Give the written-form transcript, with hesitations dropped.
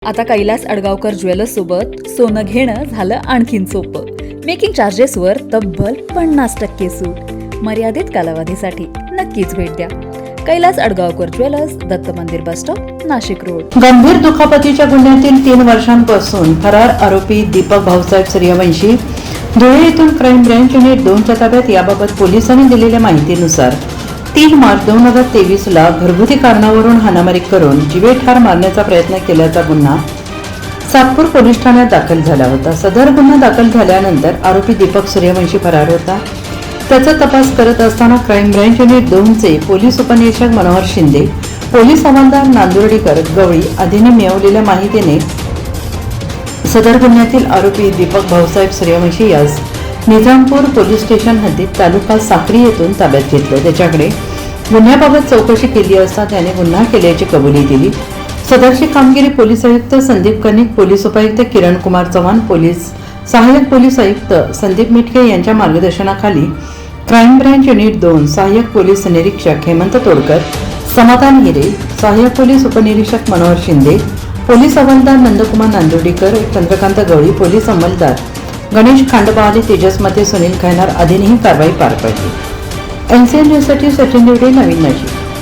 आता कैलास अडगावकर ज्वेलर्स सोबत सोनं घेणं झालं आणखीन सोपं. मेकिंग चार्जेसवर तब्बल 50% सूट. मर्यादित कालावधीसाठी नक्कीच भेट द्या. कैलास अडगावकर ज्वेलर्स, दत्त मंदिर बस स्टॉप, नाशिक रोड. गंभीर दुखापतीच्या गुन्ह्यातील 3 वर्षांपासून फरार आरोपी दीपक भाऊसाहेब सूर्यवंशी धुळे येथून क्राईम ब्रँच युनिट 2च्या ताब्यात. याबाबत पोलिसांनी दिलेल्या माहितीनुसार 3 मार्च 2023 ला घरगुती कारणावरून हाणामारी करून जीवे ठार मारण्याचा प्रयत्न केल्याचा गुन्हा सातपूर पोलीस ठाण्यात दाखल झाला होता. सदर गुन्हा दाखल झाल्यानंतर आरोपी दीपक सूर्यवंशी फरार होता. त्याचा तपास करत असताना क्राईम ब्रँच युनिट 2चे पोलीस उपनिरीक्षक मनोहर शिंदे, पोलीस हवालदार नांदुर्डीकर गवळी आदींनी मिळवलेल्या माहितीने सदर गुन्ह्यातील आरोपी दीपक भाऊसाहेब सूर्यवंशी यास निजामपूर पोलीस स्टेशन हद्दीत तालुका साक्री येथून ताब्यात घेतलं. त्याच्याकडे गुन्ह्याबाबत चौकशी केली असता त्याने गुन्हा केल्याची कबुली दिली. सदरची कामगिरी पोलीस आयुक्त संदीप कनिक, पोलीस उपायुक्त किरण कुमार चव्हाण, सहाय्यक पोलीस आयुक्त संदीप मिटके यांच्या मार्गदर्शनाखाली क्राईम ब्रँच युनिट 2 सहाय्यक पोलीस निरीक्षक हेमंत तोडकर, समाधान हिरे, सहाय्यक पोलीस उपनिरीक्षक मनोहर शिंदे, पोलीस हवालदार नंदकुमार नांदुर्डीकर, चंद्रकांत गवळी, पोलीस अंमलदार गणेश खांडबाले, तेजस मते, सुनील खैनार आदींनी ही कारवाई पार पाडली. NCN न्यूजसाठी सचिन देवडे, नवीन नाशिक.